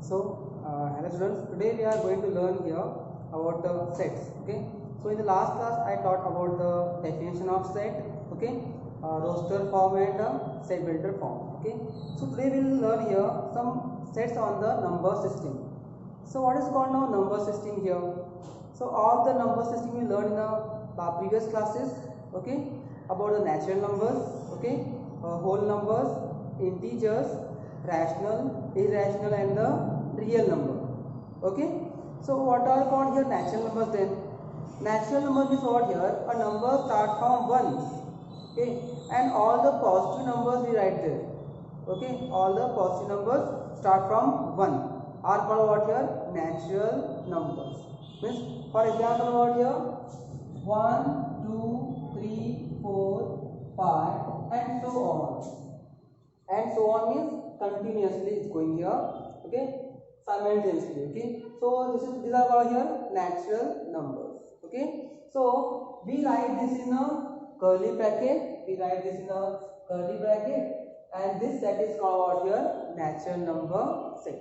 Hello students. Today we are going to learn here about the sets. Okay. So in the last class I taught about the definition of set. Okay. Roster form and set builder form. Okay. So today we will learn here some sets on the number system. So what is called now number system here? So all the number system we learned in the previous classes. Okay. About the natural numbers. Okay. Whole numbers, integers, rational, irrational and the real number. Okay. So what are called here natural numbers then? Natural numbers is what here? A number start from 1. Okay. And all the positive numbers we write there. Okay. All the positive numbers start from 1 are called what here? Natural numbers. Means for example what here? 1, 2, 3, 4, 5 and so on. And so on means continuously it's going here. Okay. Simultaneously. Okay. So these are called here natural numbers. Okay. So we write this in a curly bracket. We write this in a curly bracket. And this set is called what here? Natural number set.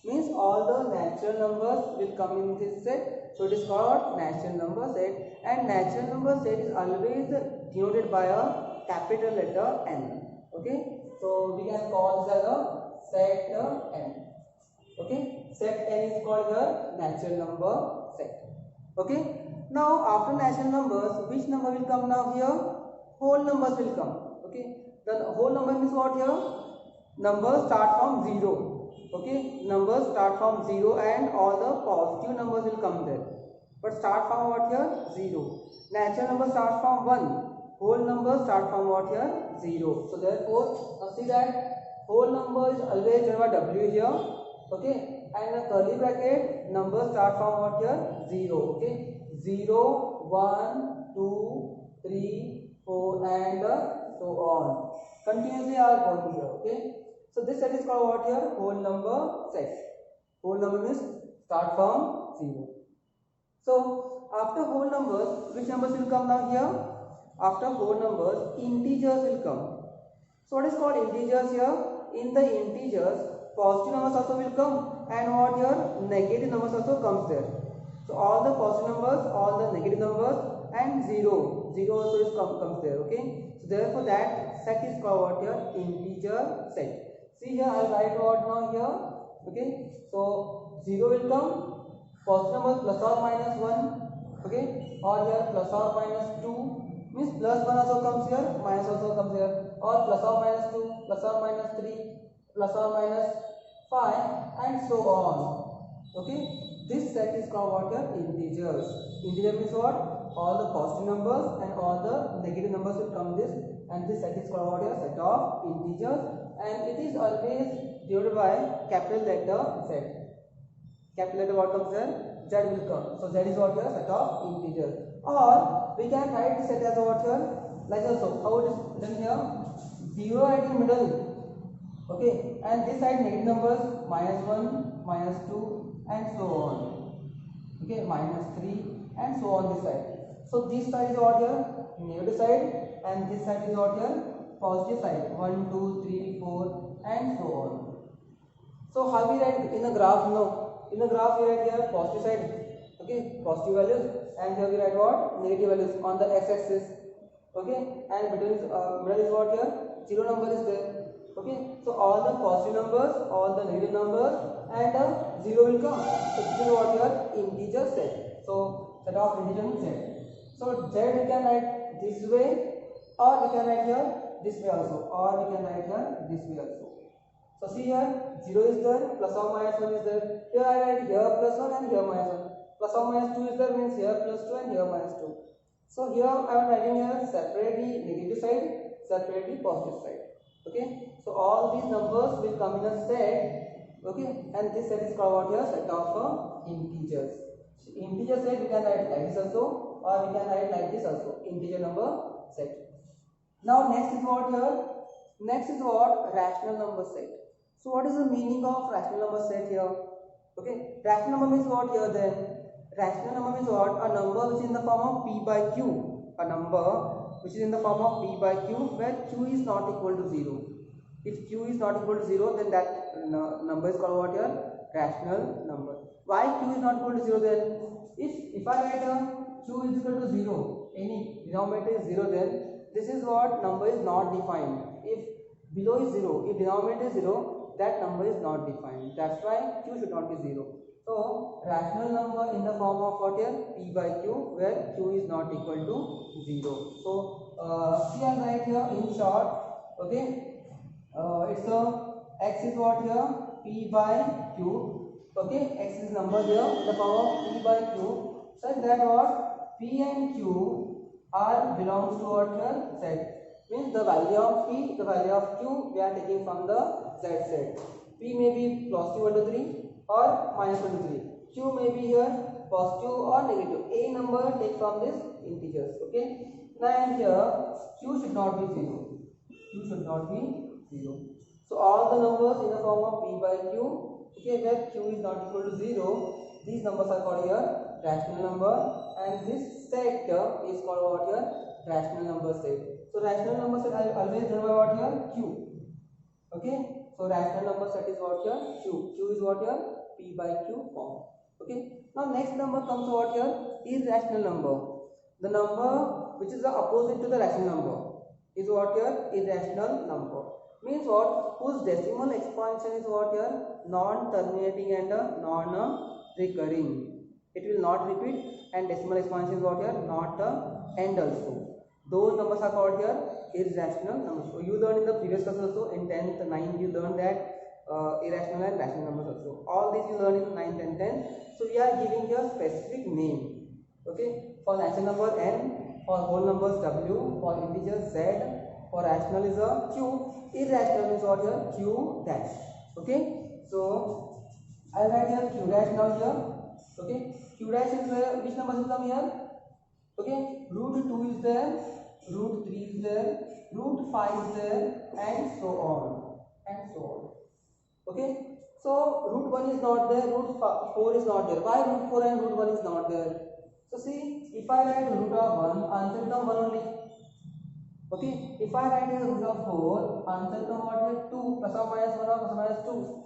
Means all the natural numbers will come in this set. So it is called natural number set. And natural number set is always denoted by a capital letter N. Okay. So we can call this as a set N. Okay. Set N is called here natural number set. Okay. Now after natural numbers, which number will come now here? Whole numbers will come. Okay. The whole number means what here? Numbers start from 0. Okay. Numbers start from 0 and all the positive numbers will come there. But start from what here? 0. Natural number starts from 1. Whole number start from what here? 0. So therefore, see that whole number is always denoted by W here. Okay. And in a curly bracket, number start from what here? 0. Okay. 0, 1, 2, 3, 4 and so on. Continuously are going here. Okay. So this set is called what here? Whole number set. Whole number means start from 0. So after whole numbers, which numbers will come now here? After whole numbers, integers will come. So what is called integers here? In the integers, positive numbers also will come and what here? Negative numbers also comes there. So all the positive numbers, all the negative numbers and 0. 0 also is comes there. Okay. So therefore that set is called what here? Integer set. See here I will write what now here. Okay. So 0 will come, positive numbers plus or minus 1. Okay. Or here plus or minus 2. Means plus 1 also comes here, minus also comes here, or plus or minus 2, plus or minus 3, plus or minus 5 and so on. Okay. This set is called what here? Integers. Integer means what? All the positive numbers and all the negative numbers will come this, and this set is called what here? Set of integers, and it is always denoted by capital letter Z. Capital letter what comes there? Z will come. So Z is what here? Set of integers. Or we can write the set as what here? Like also. How it is done here? 0 at the middle. Okay. And this side negative numbers minus 1, minus 2 and so on. Okay. Minus 3 and so on this side. So this side is what here? Negative side, and this side is what here? Positive side. 1, 2, 3, 4 and so on. So how we write in the graph now? In the graph we write here positive side. Okay, positive values, and here we write what? Negative values on the x-axis. Okay, and middle is what here? 0 number is there. Okay, so all the positive numbers, all the negative numbers and 0 will come. So this is what here? Integer set. So set of integer set. So Z we can write this way, or we can write here this way also, or we can write here this way also. So see here 0 is there, plus or minus 1 is there. Here I write here plus 1 and here minus 1. Plus or minus 2 is there, means here plus 2 and here minus 2. So here I am writing here separately negative side, separately positive side. Okay. So all these numbers will come in a set. Okay. And this set is called what here? Set of integers. So integer set we can write like this also, or we can write like this also. Integer number set. Now next is what here? Next is what? Rational number set. So what is the meaning of rational number set here? Okay. Rational number means what here then? Rational number means what? A number which is in the form of P by Q. A number which is in the form of P by Q where Q is not equal to 0. If Q is not equal to 0, then that number is called what here? rational number. Why q is not equal to 0 then? If I write q is equal to 0, any denominator is 0, then this is what number is not defined. If below is 0, if denominator is 0, that number is not defined. That's why q should not be 0. So rational number in the form of what here? P by q, where q is not equal to 0. So see I write here in short, okay, it's a x is what here? P by q, okay, x is number here in the form of P by q, such that what? P and q are belongs to what here? Z. Means the value of P, the value of q we are taking from the Z set. P may be positive 1 to 3 or minus 1 to 3. Q may be here positive or negative. A number take from this integers. Okay. Now and here q should not be 0. Q should not be 0. So all the numbers in the form of P by q, okay, where q is not equal to 0, these numbers are called here rational number, and this set is called what here? Rational number set. So rational number set I always done by what here? Q. Okay. So rational number set is what here? Q. Q is what here? P by q form. Okay. Now next number comes what here? Irrational number. The number which is the opposite to the rational number is what here? Irrational number. Means what? Whose decimal expansion is what here? Non-terminating and non-recurring. It will not repeat, and decimal expansion is what here? Not end also. Those numbers are called here irrational numbers. So you learned in the previous class also, in 10th, 9th you learned that irrational and rational numbers also. All these you learn in 9th and 10th. So we are giving here specific name. Okay. For natural number n, for whole numbers w, for integers z, for rational is a q, irrational is what here? Q dash. Okay. So I write here q dash now here. Okay. Q dash is where which numbers will come here? Okay. Root 2 is there, root 3 is there, root 5 is there, and so on. And so on. Okay. So root 1 is not there, root 4 is not there. Why root 4 and root 1 is not there? So see, if I write root of 1, answer become 1 only. Okay. If I write a root of 4, answer become what here? 2 plus or minus 1 or plus or minus 2.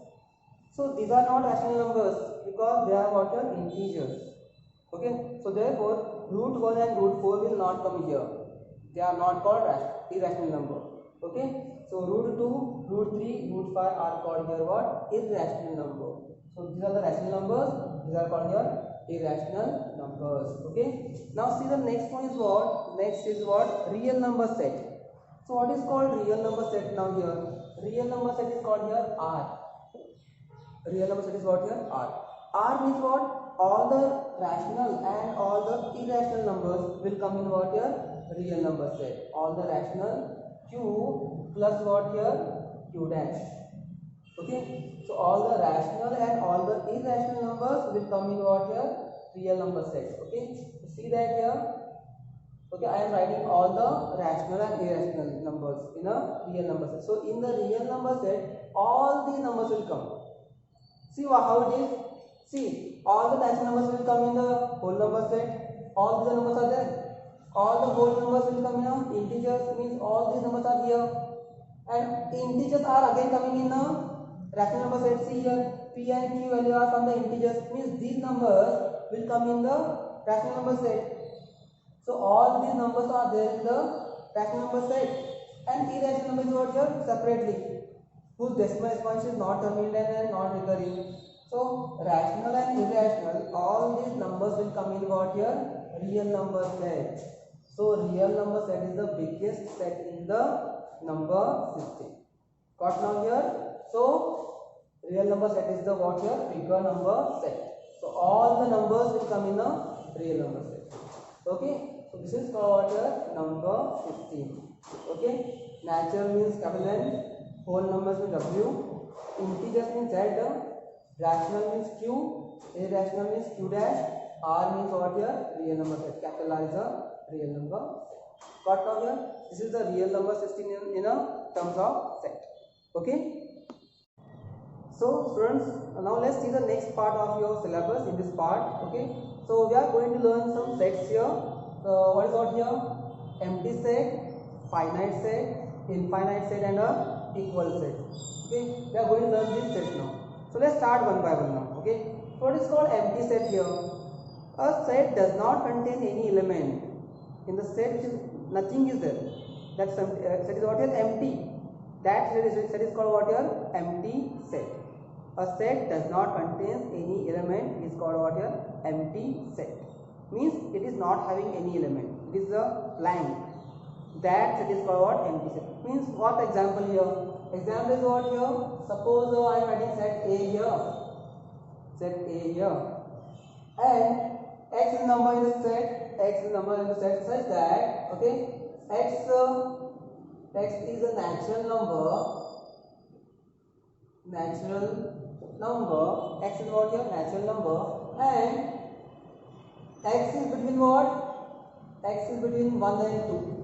So these are not rational numbers because they are what here? Integers. Okay. So therefore root 1 and root 4 will not come here. They are not called irrational number. Okay. So root 2, root 3, root 5 are called here what? Irrational number. So these are the rational numbers. These are called here irrational numbers. Okay. Now see the next one is what? Next is what? Real number set. So what is called real number set now here? Real number set is called here R. Real number set is what here? R. R means what? All the rational and all the irrational numbers will come in what here? Real number set. All the rational q plus what here? Q dash. Okay. So all the rational and all the irrational numbers will come in what here? Real number set. Okay. So see that here. Okay. I am writing all the rational and irrational numbers in a real number set. So in the real number set, all these numbers will come. See how it is. See, all the natural numbers will come in the whole number set. All these numbers are there. All the whole numbers will come in integers, means all these numbers are here. And integers are again coming in the rational number set. See here, p and q value are from the integers, means these numbers will come in the rational number set. So all these numbers are there in the rational number set. And irrational numbers are here separately, whose decimal expansion is not terminated and not recurring. So rational and irrational, all these numbers will come in what here? Real number set. So real number set is the biggest set in the number system. Got now here? So real number set is the what here? Bigger number set. So all the numbers will come in a real number set. Okay. So this is called number 15. Okay. Natural means capital N, whole numbers means W, integers means Z, rational means Q, irrational means Q dash, R means what here? Real number set. Capital R is a real number set. Got now here? This is the real number system in a terms of set. Okay. So students, now let's see the next part of your syllabus in this part. Okay. So we are going to learn some sets here. So what is what here? Empty set, finite set, infinite set, and a equal set. Okay. We are going to learn these sets now. So let's start one by one now. Okay, so what is called empty set here? A set does not contain any element. In the set which is nothing is there, that set is what is empty. That set is called what here? Empty set. A set does not contain any element is called what here? Empty set. Means it is not having any element. It is a blank. That set is called what? Empty set. Means what example here? Example is what here? Suppose I am writing set A here. Set A here. And x is number in the set. X is number in the set such that, okay, x is a natural number. X is what here? Natural number. And x is between what? X is between 1 and 2.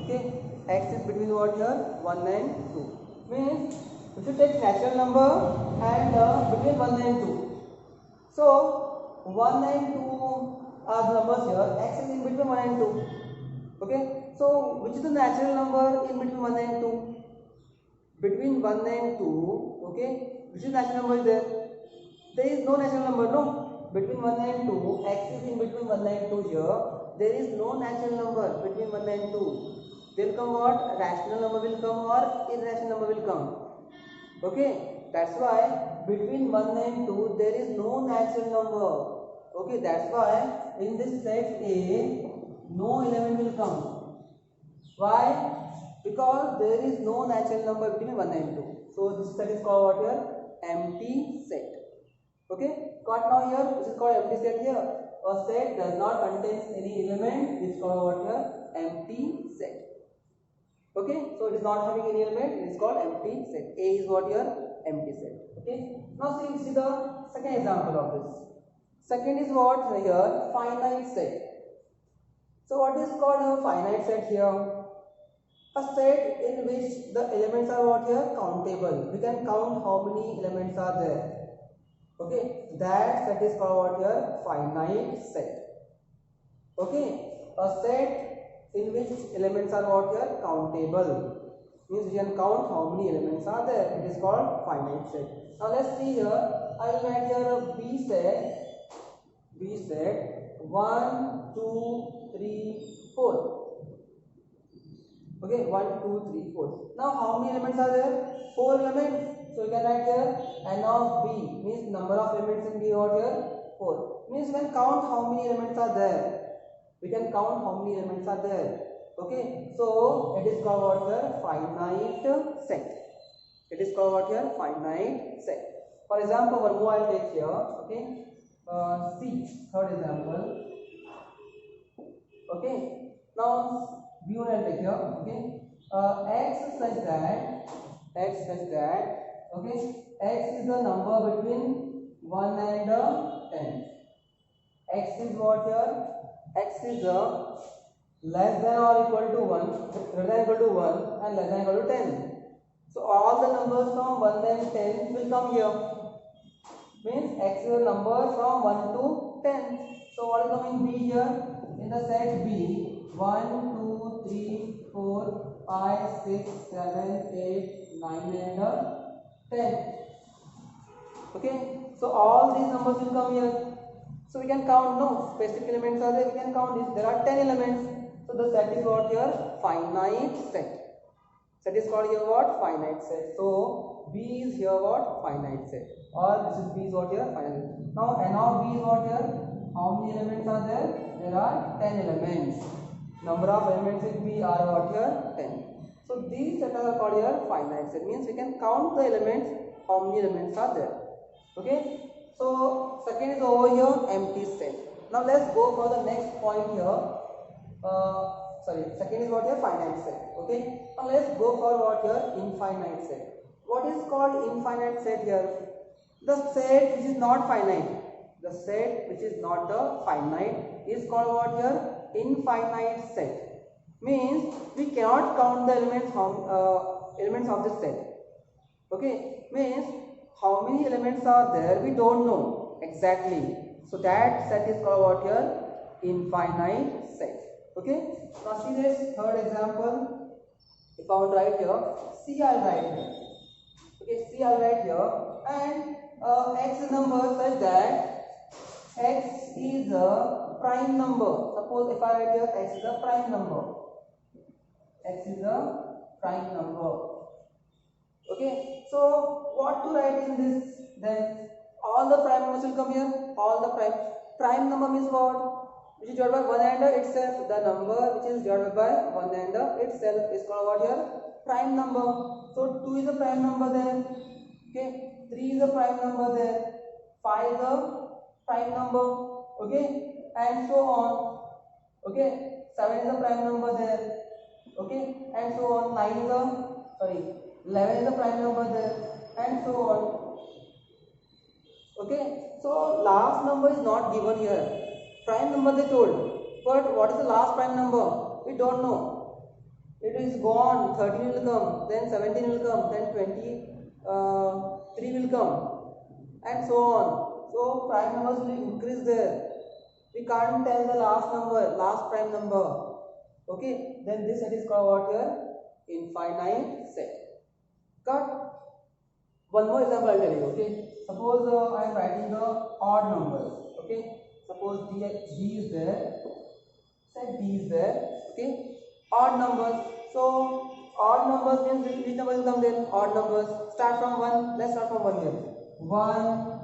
Okay, x is between what here? 1 and 2. Means if you take natural number and between 1 and 2. So 1 and 2 are the numbers here. X is in between 1 and 2. Okay, so which is the natural number in between 1 and 2? Between 1 and 2, okay, which is natural number is there? There is no natural number, no. Between 1 and 2, x is in between 1 and 2 here. There is no natural number between 1 and 2. Will come what? Rational number will come or irrational number will come. Okay, that's why between 1 and 2 there is no natural number. Okay, that's why in this set A no element will come. Why? Because there is no natural number between 1 and 2. So this set is called what here? Empty set. Okay, got now here? This is called empty set here. A set does not contain any element. This is called what here? Empty set. Okay, so it is not having any element. It is called empty set. A is what here? Empty set. Okay. Now see the second example of this. Second is what here? Finite set. So what is called a finite set here? A set in which the elements are what here? Countable. We can count how many elements are there. Okay, that set is called what here? Finite set. Okay, a set in which elements are what here? Countable. Means we can count how many elements are there. It is called finite set. Now let's see here. I will write here a B set. B set 1, 2, 3, 4. Okay, 1, 2, 3, 4. Now how many elements are there? 4 elements. So you can write here n of B means number of elements in B over here 4. Means we can count how many elements are there. We can count how many elements are there. Okay, so it is called what here? Finite set. It is called what here? Finite set. For example, one more I will take here. Okay, C, third example. Okay, now B1 I will take here. Okay, x such that okay, x is the number between 1 and 10. X is what here? X is less than or equal to 1, greater than equal to 1 and less than equal to 10. So all the numbers from 1 and 10 will come here. Means x is a number from 1 to 10. So what is coming B here? In the set B, 1, 2, 3, 4, 5, 6, 7, 8, 9 and 10. Okay, so all these numbers will come here. So we can count, no, specific elements are there, we can count this. There are 10 elements. So the set is what here? Finite set. Set is called here what? Finite set. So B is here what? Finite set. Or this is B is what here? Finite. Now n of B is what here? How many elements are there? There are 10 elements. Number of elements in B are what here? 10. So these sets are called here finite set. Means we can count the elements, how many elements are there. Okay. So second is over here empty set. Now let's go for the next point here. Second is what here? Finite set. Okay. Now let's go for what here? Infinite set. What is called infinite set here? The set which is not finite. The set which is not finite is called what here? Infinite set. Means we cannot count the elements of the set. Okay. Means how many elements are there? We don't know exactly. So that set is called what here? Infinite set. Okay. Now see this third example. If I would write here, C I will write here. Okay, see, I'll write here, and x is number such that x is a prime number. Suppose if I write here x is a prime number, x is a prime number. Okay, so what to write in this? Then all the prime numbers will come here. All the prime number means what? Which is divided by one hander itself. The number which is divided by one hander itself is called what here? Prime number. So 2 is a prime number there. Okay, 3 is a prime number there. 5 is a prime number. Okay, and so on. Okay, 7 is a prime number there. Okay, and so on. 9 is a 11 is a prime number there, and so on. Okay, so last number is not given here. Prime number they told, but what is the last prime number? We don't know. It is gone. 13 will come, then 17 will come, then 23 will come, and so on. So prime numbers will increase there. We can't tell the last number, last prime number. Okay, then this set is called what here? Infinite set. Got? One more example I'll tell you. Okay, suppose I am writing the odd numbers. Okay, suppose D is there, set D is there. Okay, odd numbers. So odd numbers means which numbers will come then? Odd numbers. Start from 1. Let's start from 1 here. 1,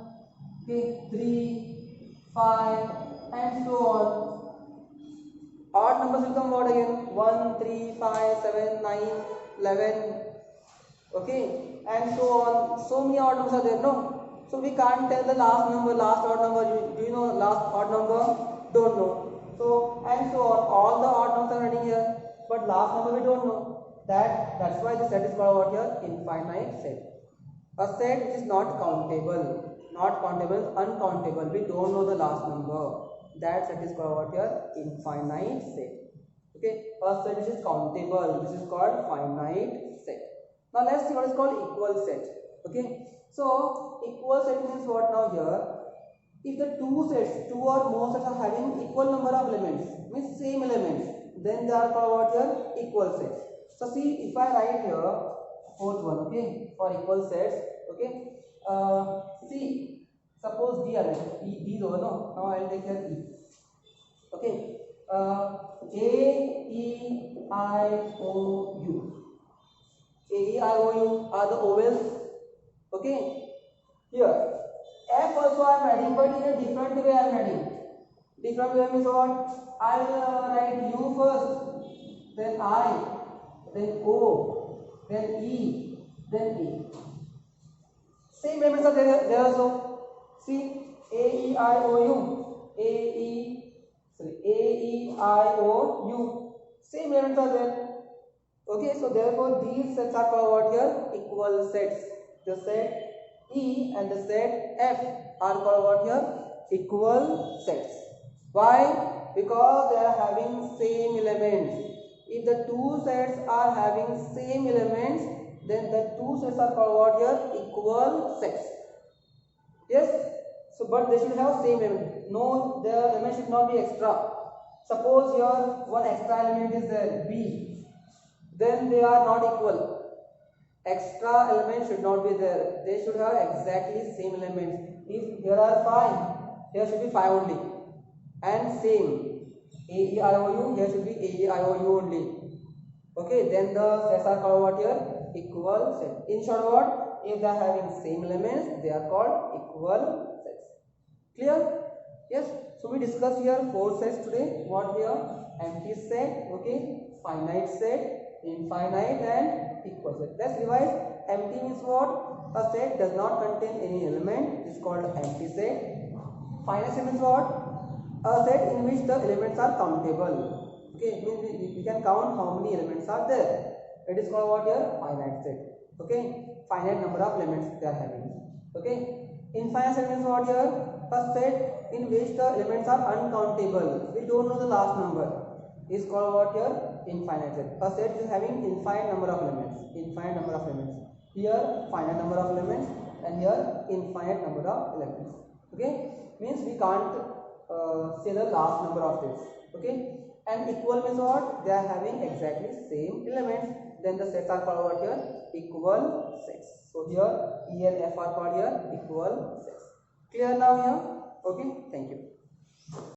okay, 3, 5, and so on. Odd numbers will come what again? 1, 3, 5, 7, 9, 11. Okay, and so on. So many odd numbers are there, no? So we can't tell the last number, last odd number. Do you know last odd number? Don't know. So and so on. All the odd numbers are writing here, but last number we don't know. That's why the set is called what here? Infinite set. A set which is not countable. Not countable, uncountable. We don't know the last number. That set is called what here? Infinite set. Okay, a set which is countable. This is called finite set. Now let's see what is called equal set. Okay, so equal set means what now here? If the two sets, two or more sets are having equal number of elements, means same elements, then they are called what here? Equal sets. So see, if I write here fourth one, okay, for equal sets, okay, see, suppose D is over, no? Now I will take here E. Okay, A, E, I, O, U. A, E, I, O, U are the vowels. Okay, here F also I am writing, but in a different way I am writing. Different way means what? I will write U first, then I, then O, then E, then A. Same elements are there also. See, A, E, I, O, U. A, E, I, O, U. Same elements are there. Okay, so therefore these sets are called what here? Equal sets. The set E and the set F are called what here? Equal sets. Why? Because they are having same elements. If the two sets are having same elements, then the two sets are called what here? Equal sets. Yes? So, but they should have same element. No, the element should not be extra. Suppose here one extra element is there, B. Then they are not equal. Extra elements should not be there. They should have exactly same elements. If here are 5, here should be 5 only. And same. A, E, I, O, U, here should be A, E, I, O, U only. Okay, then the sets are called what here? Equal sets. In short, what? If they are having same elements, they are called equal sets. Clear? Yes. So we discussed here 4 sets today. What here? Empty set, okay, finite set, infinite, and equal set. Let's revise. Empty means what? A set does not contain any element. It is called empty set. Finite set means what? A set in which the elements are countable. Okay, means we can count how many elements are there. It is called what here? Finite set. Okay, finite number of elements they are having. Okay, infinite set means what here? A set in which the elements are uncountable. We don't know the last number. Is called what here? Infinite set. A set is having infinite number of elements. Infinite number of elements. Here finite number of elements, and here infinite number of elements. Okay, means we can't say the last number of this. Okay, and equal means what? They are having exactly same elements. Then the sets are called what here? Equal sets. So So here E and F are called here equal sets. Clear now here? Okay. Thank you.